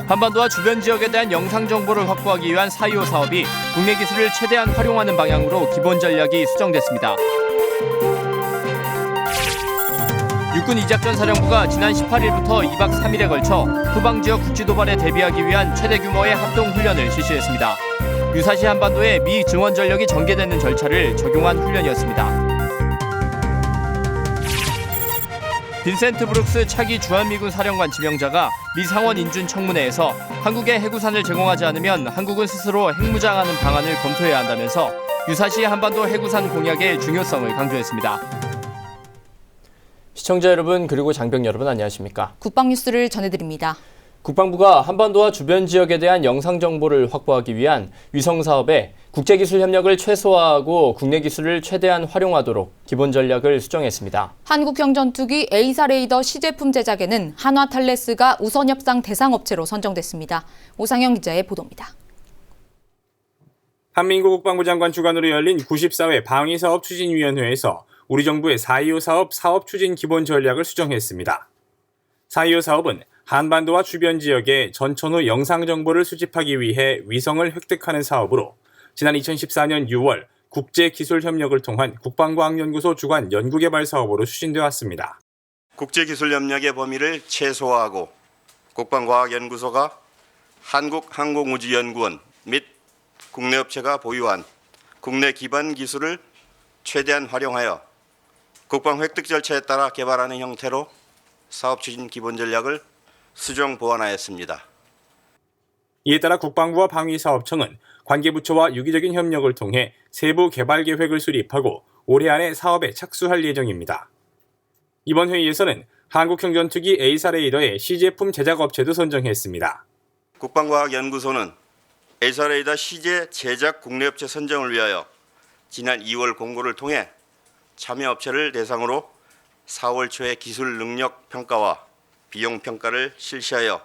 한반도와 주변 지역에 대한 영상 정보를 확보하기 위한 4.25 사업이 국내 기술을 최대한 활용하는 방향으로 기본 전략이 수정됐습니다. 육군 이작전 사령부가 지난 18일부터 2박 3일에 걸쳐 후방 지역 국지 도발에 대비하기 위한 최대 규모의 합동 훈련을 실시했습니다. 유사시 한반도에 미 증원 전력이 전개되는 절차를 적용한 훈련이었습니다. 빈센트 브룩스 차기 주한미군 사령관 지명자가 미 상원 인준 청문회에서 한국에 해구산을 제공하지 않으면 한국은 스스로 핵무장하는 방안을 검토해야 한다면서 유사시 한반도 해구산 공약의 중요성을 강조했습니다. 시청자 여러분 그리고 장병 여러분 안녕하십니까? 국방뉴스를 전해드립니다. 국방부가 한반도와 주변 지역에 대한 영상 정보를 확보하기 위한 위성 사업에 국제기술 협력을 최소화하고 국내 기술을 최대한 활용하도록 기본 전략을 수정했습니다. 한국형 전투기 에이사 레이더 시제품 제작에는 한화 탈레스가 우선 협상 대상 업체로 선정됐습니다. 오상영 기자의 보도입니다. 한민구 국방부 장관 주관으로 열린 94회 방위사업 추진위원회에서 우리 정부의 4.25 사업 추진 기본 전략을 수정했습니다. 4.25 사업은 한반도와 주변 지역의 전천후 영상 정보를 수집하기 위해 위성을 획득하는 사업으로 지난 2014년 6월 국제기술협력을 통한 국방과학연구소 주관 연구개발 사업으로 추진되어 왔습니다. 국제기술협력의 범위를 최소화하고 국방과학연구소가 한국항공우주연구원 및 국내 업체가 보유한 국내 기반 기술을 최대한 활용하여 국방 획득 절차에 따라 개발하는 형태로 사업 추진 기본 전략을 수정 보완하였습니다. 이에 따라 국방부와 방위사업청은 관계부처와 유기적인 협력을 통해 세부 개발 계획을 수립하고 올해 안에 사업에 착수할 예정입니다. 이번 회의에서는 한국형 전투기 에이사 레이더의 시제품 제작업체도 선정했습니다. 국방과학연구소는 에이사 레이더 시제 제작 국내업체 선정을 위하여 지난 2월 공고를 통해 참여업체를 대상으로 4월 초에 기술 능력 평가와 비용 평가를 실시하여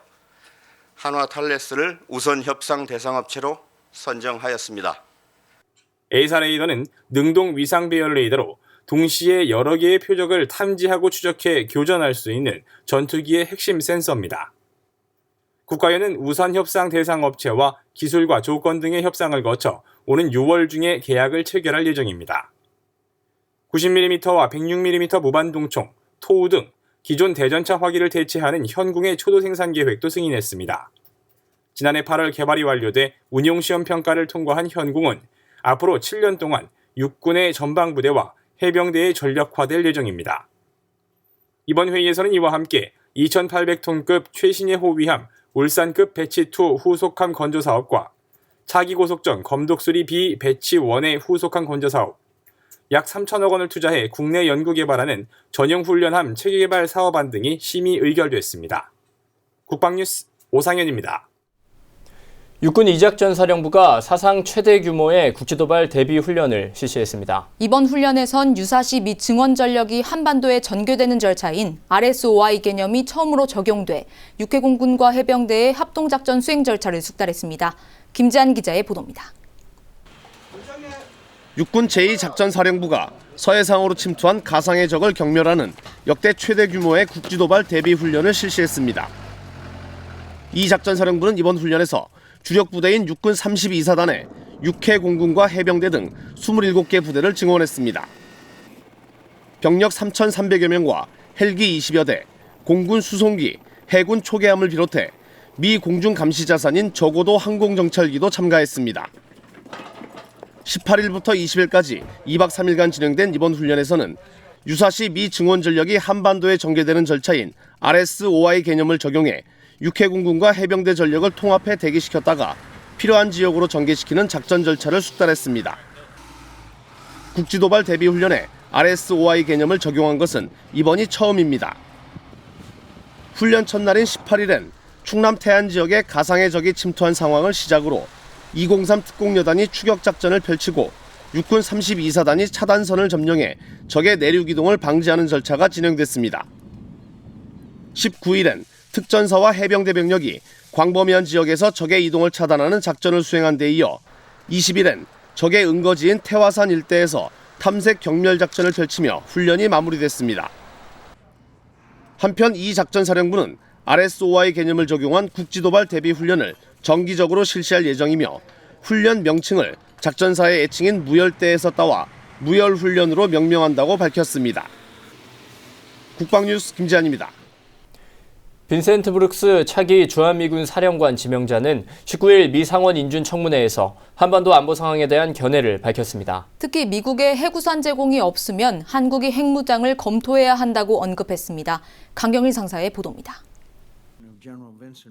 한화 탈레스를 우선 협상 대상 업체로 선정하였습니다. 에이사 레이더는 능동 위상 배열 레이더로 동시에 여러 개의 표적을 탐지하고 추적해 교전할 수 있는 전투기의 핵심 센서입니다. 국가연은 우선 협상 대상 업체와 기술과 조건 등의 협상을 거쳐 오는 6월 중에 계약을 체결할 예정입니다. 90mm와 106mm 무반동총, 토우 등 기존 대전차 화기를 대체하는 현궁의 초도 생산 계획도 승인했습니다. 지난해 8월 개발이 완료돼 운용시험 평가를 통과한 현궁은 앞으로 7년 동안 육군의 전방부대와 해병대에 전력화될 예정입니다. 이번 회의에서는 이와 함께 2,800톤급 최신의 호위함 울산급 배치2 후속함 건조 사업과 차기 고속전 검독수리 B 배치1의 후속함 건조 사업, 약 3천억 원을 투자해 국내 연구 개발하는 전용 훈련함 체계 개발 사업안 등이 심의 의결됐습니다. 국방뉴스 오상현입니다. 육군 이작전 사령부가 사상 최대 규모의 국지도발 대비 훈련을 실시했습니다. 이번 훈련에선 유사시 미 증원 전력이 한반도에 전개되는 절차인 RSOI 개념이 처음으로 적용돼 육해 공군과 해병대의 합동작전 수행 절차를 숙달했습니다. 김지한 기자의 보도입니다. 육군 제2작전사령부가 서해상으로 침투한 가상의 적을 경멸하는 역대 최대 규모의 국지도발 대비 훈련을 실시했습니다. 이 작전사령부는 이번 훈련에서 주력 부대인 육군 32사단에 육해 공군과 해병대 등 27개 부대를 증원했습니다. 병력 3,300여 명과 헬기 20여 대, 공군 수송기, 해군 초계함을 비롯해 미 공중 감시 자산인 저고도 항공정찰기도 참가했습니다. 18일부터 20일까지 2박 3일간 진행된 이번 훈련에서는 유사시 미 증원 전력이 한반도에 전개되는 절차인 RSOI 개념을 적용해 육해 공군과 해병대 전력을 통합해 대기시켰다가 필요한 지역으로 전개시키는 작전 절차를 숙달했습니다. 국지도발 대비 훈련에 RSOI 개념을 적용한 것은 이번이 처음입니다. 훈련 첫날인 18일엔 충남 태안 지역에 가상의 적이 침투한 상황을 시작으로 203 특공여단이 추격작전을 펼치고 육군 32사단이 차단선을 점령해 적의 내륙 이동을 방지하는 절차가 진행됐습니다. 19일엔 특전사와 해병대 병력이 광범위한 지역에서 적의 이동을 차단하는 작전을 수행한 데 이어 20일엔 적의 은거지인 태화산 일대에서 탐색 경멸 작전을 펼치며 훈련이 마무리됐습니다. 한편 이 작전사령부는 RSOI 개념을 적용한 국지도발 대비 훈련을 정기적으로 실시할 예정이며 훈련 명칭을 작전사의 애칭인 무열대에서 따와 무열훈련으로 명명한다고 밝혔습니다. 국방뉴스 김지한입니다. 빈센트 브룩스 차기 주한미군 사령관 지명자는 19일 미 상원 인준 청문회에서 한반도 안보 상황에 대한 견해를 밝혔습니다. 특히 미국의 해구산 제공이 없으면 한국이 핵무장을 검토해야 한다고 언급했습니다. 강경일 상사의 보도입니다.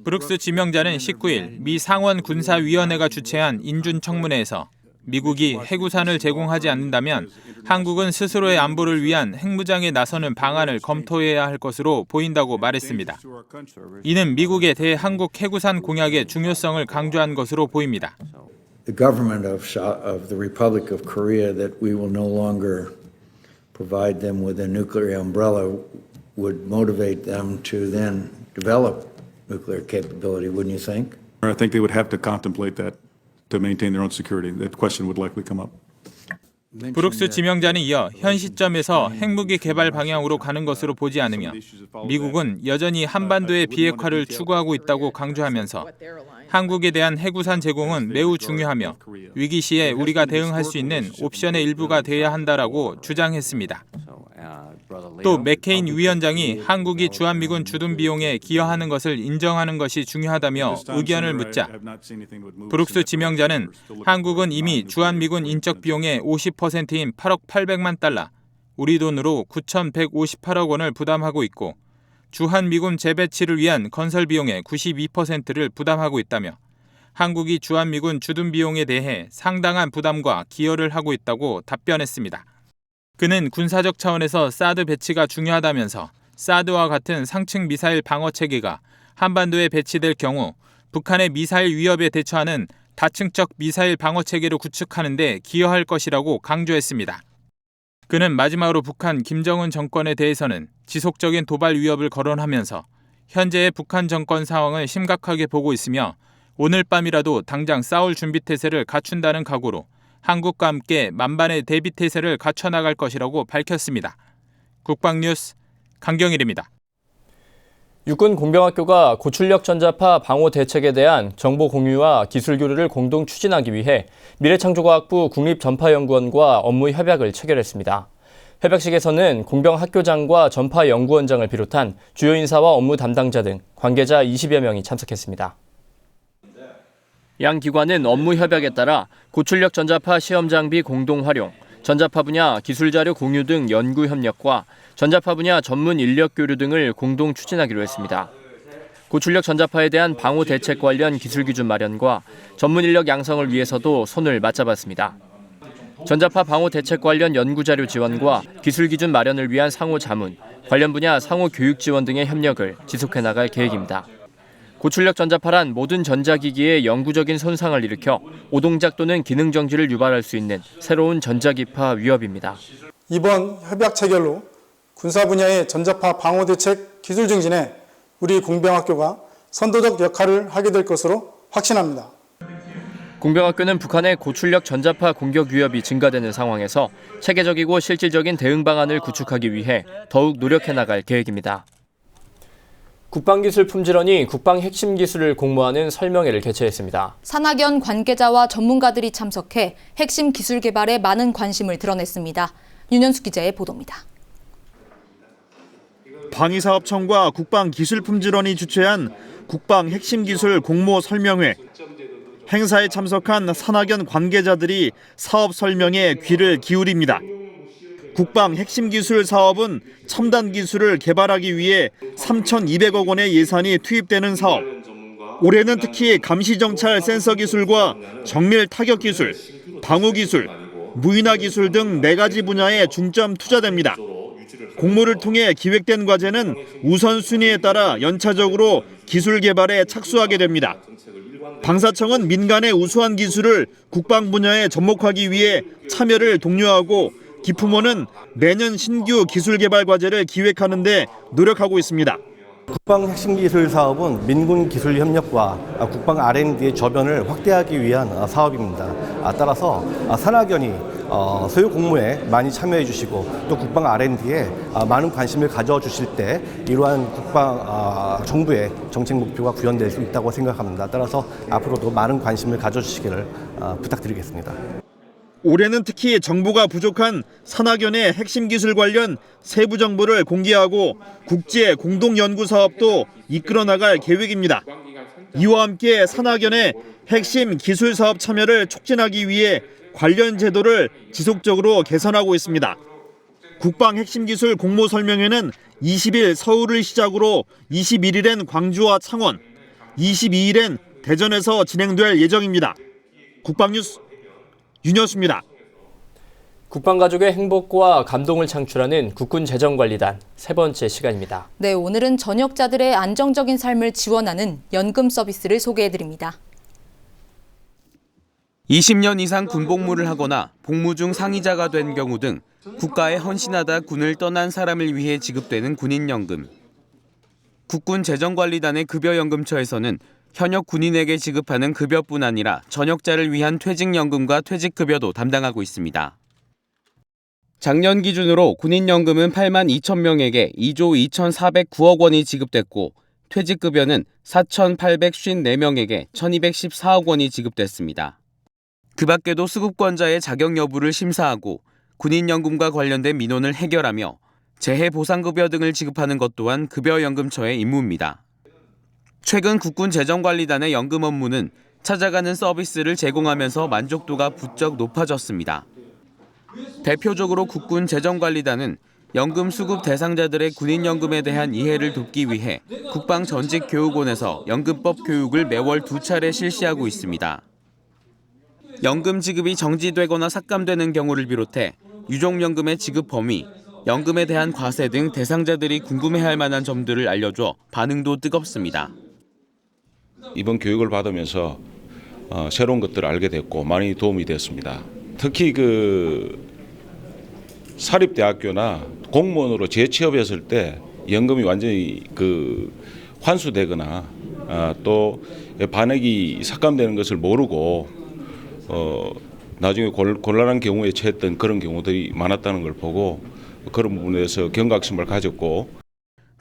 브룩스 지명자는 19일 미 상원 군사위원회가 주최한 인준 청문회에서 미국이 해구산을 제공하지 않는다면 한국은 스스로의 안보를 위한 핵무장에 나서는 방안을 검토해야 할 것으로 보인다고 말했습니다. 이는 미국의 대한국 해구산 공약의 중요성을 강조한 것으로 보입니다. The government of the Republic of Korea that we will no longer provide them with a nuclear umbrella would motivate them to then develop nuclear capability, wouldn't you think? I think they would have to contemplate that to maintain their own security. That question would likely come up. 브룩스 지명자는 이어 현 시점에서 핵무기 개발 방향으로 가는 것으로 보지 않으며 미국은 여전히 한반도의 비핵화를 추구하고 있다고 강조하면서 한국에 대한 해구산 제공은 매우 중요하며 위기 시에 우리가 대응할 수 있는 옵션의 일부가 돼야 한다라고 주장했습니다. 또 맥케인 위원장이 한국이 주한미군 주둔 비용에 기여하는 것을 인정하는 것이 중요하다며 의견을 묻자 브룩스 지명자는 한국은 이미 주한미군 인적 비용의 50%인 8억 800만 달러, 우리 돈으로 9,158억 원을 부담하고 있고 주한미군 재배치를 위한 건설 비용의 92%를 부담하고 있다며 한국이 주한미군 주둔 비용에 대해 상당한 부담과 기여를 하고 있다고 답변했습니다. 그는 군사적 차원에서 사드 배치가 중요하다면서 사드와 같은 상층 미사일 방어 체계가 한반도에 배치될 경우 북한의 미사일 위협에 대처하는 다층적 미사일 방어 체계를 구축하는 데 기여할 것이라고 강조했습니다. 그는 마지막으로 북한 김정은 정권에 대해서는 지속적인 도발 위협을 거론하면서 현재의 북한 정권 상황을 심각하게 보고 있으며 오늘 밤이라도 당장 싸울 준비 태세를 갖춘다는 각오로 한국과 함께 만반의 대비 태세를 갖춰나갈 것이라고 밝혔습니다. 국방뉴스 강경일입니다. 육군 공병학교가 고출력 전자파 방호 대책에 대한 정보 공유와 기술 교류를 공동 추진하기 위해 미래창조과학부 국립전파연구원과 업무 협약을 체결했습니다. 협약식에서는 공병학교장과 전파연구원장을 비롯한 주요 인사와 업무 담당자 등 관계자 20여 명이 참석했습니다. 양 기관은 업무 협약에 따라 고출력 전자파 시험 장비 공동 활용, 전자파 분야 기술 자료 공유 등 연구 협력과 전자파 분야 전문 인력 교류 등을 공동 추진하기로 했습니다. 고출력 전자파에 대한 방호 대책 관련 기술 기준 마련과 전문 인력 양성을 위해서도 손을 맞잡았습니다. 전자파 방호 대책 관련 연구 자료 지원과 기술 기준 마련을 위한 상호 자문, 관련 분야 상호 교육 지원 등의 협력을 지속해 나갈 계획입니다. 고출력 전자파란 모든 전자기기에 영구적인 손상을 일으켜 오동작 또는 기능 정지를 유발할 수 있는 새로운 전자기파 위협입니다. 이번 협약 체결로 군사 분야의 전자파 방호 대책 기술 증진에 우리 공병학교가 선도적 역할을 하게 될 것으로 확신합니다. 공병학교는 북한의 고출력 전자파 공격 위협이 증가되는 상황에서 체계적이고 실질적인 대응 방안을 구축하기 위해 더욱 노력해 나갈 계획입니다. 국방기술품질원이 국방 핵심 기술을 공모하는 설명회를 개최했습니다. 산학연 관계자와 전문가들이 참석해 핵심 기술 개발에 많은 관심을 드러냈습니다. 윤현수 기자의 보도입니다. 방위사업청과 국방기술품질원이 주최한 국방 핵심 기술 공모 설명회. 행사에 참석한 산학연 관계자들이 사업 설명에 귀를 기울입니다. 국방 핵심 기술 사업은 첨단 기술을 개발하기 위해 3,200억 원의 예산이 투입되는 사업. 올해는 특히 감시정찰 센서 기술과 정밀 타격 기술, 방호 기술, 무인화 기술 등 4가지 분야에 중점 투자됩니다. 공모를 통해 기획된 과제는 우선순위에 따라 연차적으로 기술 개발에 착수하게 됩니다. 방사청은 민간의 우수한 기술을 국방 분야에 접목하기 위해 참여를 독려하고 기품원은 매년 신규 기술 개발 과제를 기획하는 데 노력하고 있습니다. 국방 핵심 기술 사업은 민군 기술 협력과 국방 R&D의 저변을 확대하기 위한 사업입니다. 따라서 산학연이 소요 공모에 많이 참여해 주시고 또 국방 R&D에 많은 관심을 가져주실 때 이러한 정부의 정책 목표가 구현될 수 있다고 생각합니다. 따라서 앞으로도 많은 관심을 가져주시기를 부탁드리겠습니다. 올해는 특히 정보가 부족한 산학연의 핵심 기술 관련 세부 정보를 공개하고 국제 공동 연구 사업도 이끌어 나갈 계획입니다. 이와 함께 산학연의 핵심 기술 사업 참여를 촉진하기 위해 관련 제도를 지속적으로 개선하고 있습니다. 국방 핵심 기술 공모 설명회는 20일 서울을 시작으로 21일엔 광주와 창원, 22일엔 대전에서 진행될 예정입니다. 국방뉴스 윤여수입니다. 국방가족의 행복과 감동을 창출하는 국군재정관리단 세 번째 시간입니다. 네, 오늘은 전역자들의 안정적인 삶을 지원하는 연금 서비스를 소개해드립니다. 20년 이상 군복무를 하거나 복무 중 상위자가 된 경우 등 국가에 헌신하다 군을 떠난 사람을 위해 지급되는 군인연금. 국군재정관리단의 급여연금처에서는 현역 군인에게 지급하는 급여뿐 아니라 전역자를 위한 퇴직연금과 퇴직급여도 담당하고 있습니다. 작년 기준으로 군인연금은 8만 2천 명에게 2조 2,409억 원이 지급됐고 퇴직급여는 4,854명에게 1,214억 원이 지급됐습니다. 그 밖에도 수급권자의 자격 여부를 심사하고 군인연금과 관련된 민원을 해결하며 재해보상급여 등을 지급하는 것 또한 급여연금처의 임무입니다. 최근 국군재정관리단의 연금 업무는 찾아가는 서비스를 제공하면서 만족도가 부쩍 높아졌습니다. 대표적으로 국군재정관리단은 연금 수급 대상자들의 군인연금에 대한 이해를 돕기 위해 국방전직교육원에서 연금법 교육을 매월 2차례 실시하고 있습니다. 연금 지급이 정지되거나 삭감되는 경우를 비롯해 유족연금의 지급 범위, 연금에 대한 과세 등 대상자들이 궁금해할 만한 점들을 알려줘 반응도 뜨겁습니다. 이번 교육을 받으면서 새로운 것들을 알게 됐고 많이 도움이 되었습니다. 특히 사립대학교나 공무원으로 재취업했을 때 연금이 완전히 환수되거나 또 반액이 삭감되는 것을 모르고 나중에 곤란한 경우에 처했던 그런 경우들이 많았다는 걸 보고 그런 부분에서 경각심을 가졌고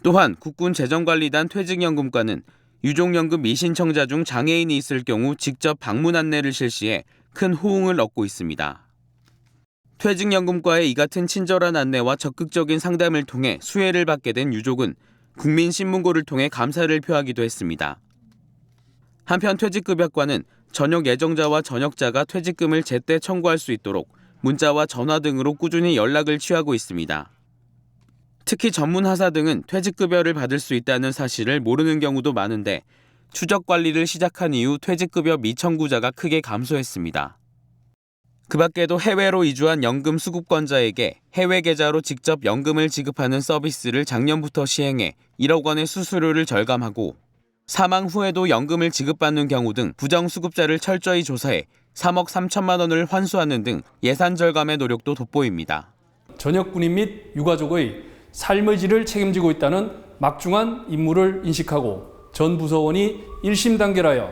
또한 국군재정관리단 퇴직연금과는 유족연금 미신청자 중 장애인이 있을 경우 직접 방문 안내를 실시해 큰 호응을 얻고 있습니다. 퇴직연금과의 이 같은 친절한 안내와 적극적인 상담을 통해 수혜를 받게 된 유족은 국민신문고를 통해 감사를 표하기도 했습니다. 한편 퇴직급여과는 전역 예정자와 전역자가 퇴직금을 제때 청구할 수 있도록 문자와 전화 등으로 꾸준히 연락을 취하고 있습니다. 특히 전문하사 등은 퇴직급여를 받을 수 있다는 사실을 모르는 경우도 많은데 추적 관리를 시작한 이후 퇴직급여 미청구자가 크게 감소했습니다. 그 밖에도 해외로 이주한 연금 수급권자에게 해외 계좌로 직접 연금을 지급하는 서비스를 작년부터 시행해 1억 원의 수수료를 절감하고 사망 후에도 연금을 지급받는 경우 등 부정수급자를 철저히 조사해 3억 3천만 원을 환수하는 등 예산 절감의 노력도 돋보입니다. 전역 군인 및 유가족의 삶의 질을 책임지고 있다는 막중한 임무를 인식하고 전 부서원이 일심단결하여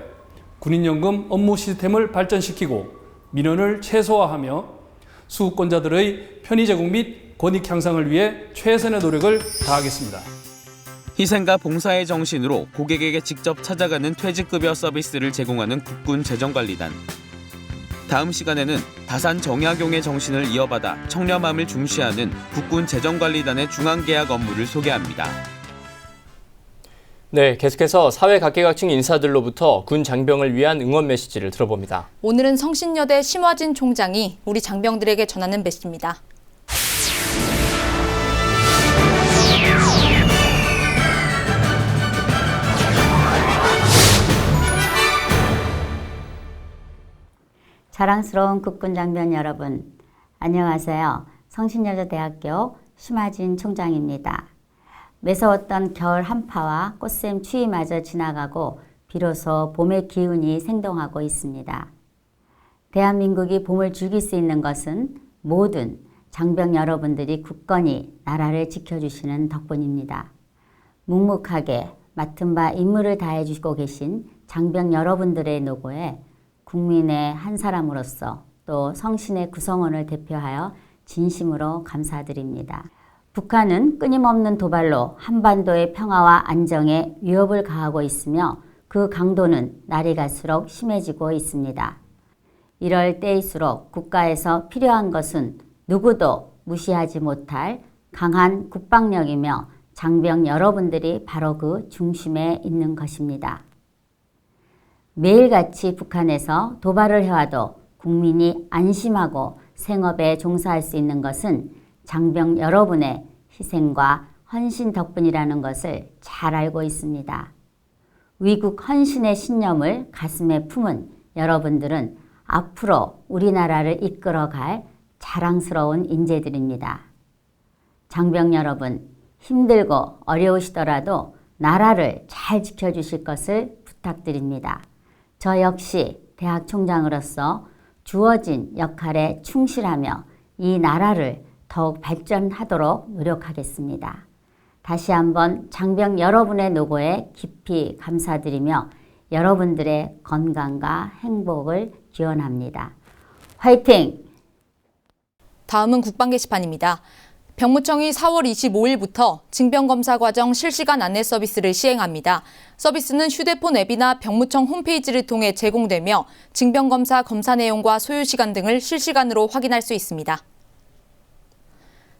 군인연금 업무 시스템을 발전시키고 민원을 최소화하며 수급권자들의 편의 제공 및 권익 향상을 위해 최선의 노력을 다하겠습니다. 희생과 봉사의 정신으로 고객에게 직접 찾아가는 퇴직급여 서비스를 제공하는 국군재정관리단. 다음 시간에는 다산 정약용의 정신을 이어받아 청렴함을 중시하는 국군재정관리단의 중앙계약 업무를 소개합니다. 네, 계속해서 사회각계각층 인사들로부터 군 장병을 위한 응원 메시지를 들어봅니다. 오늘은 성신여대 심화진 총장이 우리 장병들에게 전하는 메시지입니다. 자랑스러운 국군 장병 여러분, 안녕하세요. 성신여자대학교 심화진 총장입니다. 매서웠던 겨울 한파와 꽃샘 추위마저 지나가고 비로소 봄의 기운이 생동하고 있습니다. 대한민국이 봄을 즐길 수 있는 것은 모든 장병 여러분들이 굳건히 나라를 지켜주시는 덕분입니다. 묵묵하게 맡은 바 임무를 다해주시고 계신 장병 여러분들의 노고에 국민의 한 사람으로서 또 성신의 구성원을 대표하여 진심으로 감사드립니다. 북한은 끊임없는 도발로 한반도의 평화와 안정에 위협을 가하고 있으며 그 강도는 날이 갈수록 심해지고 있습니다. 이럴 때일수록 국가에서 필요한 것은 누구도 무시하지 못할 강한 국방력이며 장병 여러분들이 바로 그 중심에 있는 것입니다. 매일같이 북한에서 도발을 해와도 국민이 안심하고 생업에 종사할 수 있는 것은 장병 여러분의 희생과 헌신 덕분이라는 것을 잘 알고 있습니다. 위국 헌신의 신념을 가슴에 품은 여러분들은 앞으로 우리나라를 이끌어갈 자랑스러운 인재들입니다. 장병 여러분, 힘들고 어려우시더라도 나라를 잘 지켜주실 것을 부탁드립니다. 저 역시 대학 총장으로서 주어진 역할에 충실하며 이 나라를 더욱 발전하도록 노력하겠습니다. 다시 한번 장병 여러분의 노고에 깊이 감사드리며 여러분들의 건강과 행복을 기원합니다. 화이팅! 다음은 국방 게시판입니다. 병무청이 4월 25일부터 징병검사 과정 실시간 안내 서비스를 시행합니다. 서비스는 휴대폰 앱이나 병무청 홈페이지를 통해 제공되며 징병검사 검사 내용과 소요시간 등을 실시간으로 확인할 수 있습니다.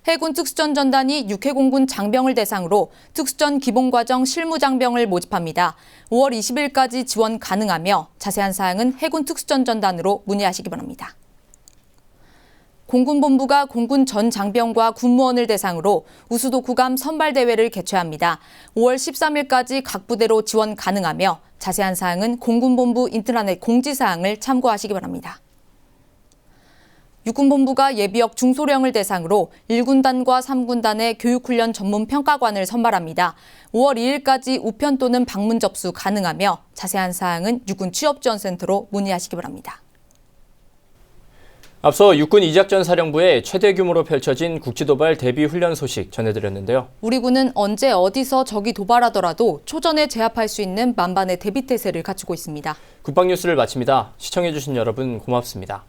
해군 특수전 전단이 육해공군 장병을 대상으로 특수전 기본과정 실무장병을 모집합니다. 5월 20일까지 지원 가능하며 자세한 사항은 해군 특수전 전단으로 문의하시기 바랍니다. 공군본부가 공군 전 장병과 군무원을 대상으로 우수도 구감 선발대회를 개최합니다. 5월 13일까지 각 부대로 지원 가능하며 자세한 사항은 공군본부 인트라넷 공지사항을 참고하시기 바랍니다. 육군본부가 예비역 중소령을 대상으로 1군단과 3군단의 교육훈련 전문 평가관을 선발합니다. 5월 2일까지 우편 또는 방문 접수 가능하며 자세한 사항은 육군 취업지원센터로 문의하시기 바랍니다. 앞서 육군 이작전사령부의 최대 규모로 펼쳐진 국지도발 대비훈련 소식 전해드렸는데요. 우리 군은 언제 어디서 적이 도발하더라도 초전에 제압할 수 있는 만반의 대비태세를 갖추고 있습니다. 국방뉴스를 마칩니다. 시청해주신 여러분 고맙습니다.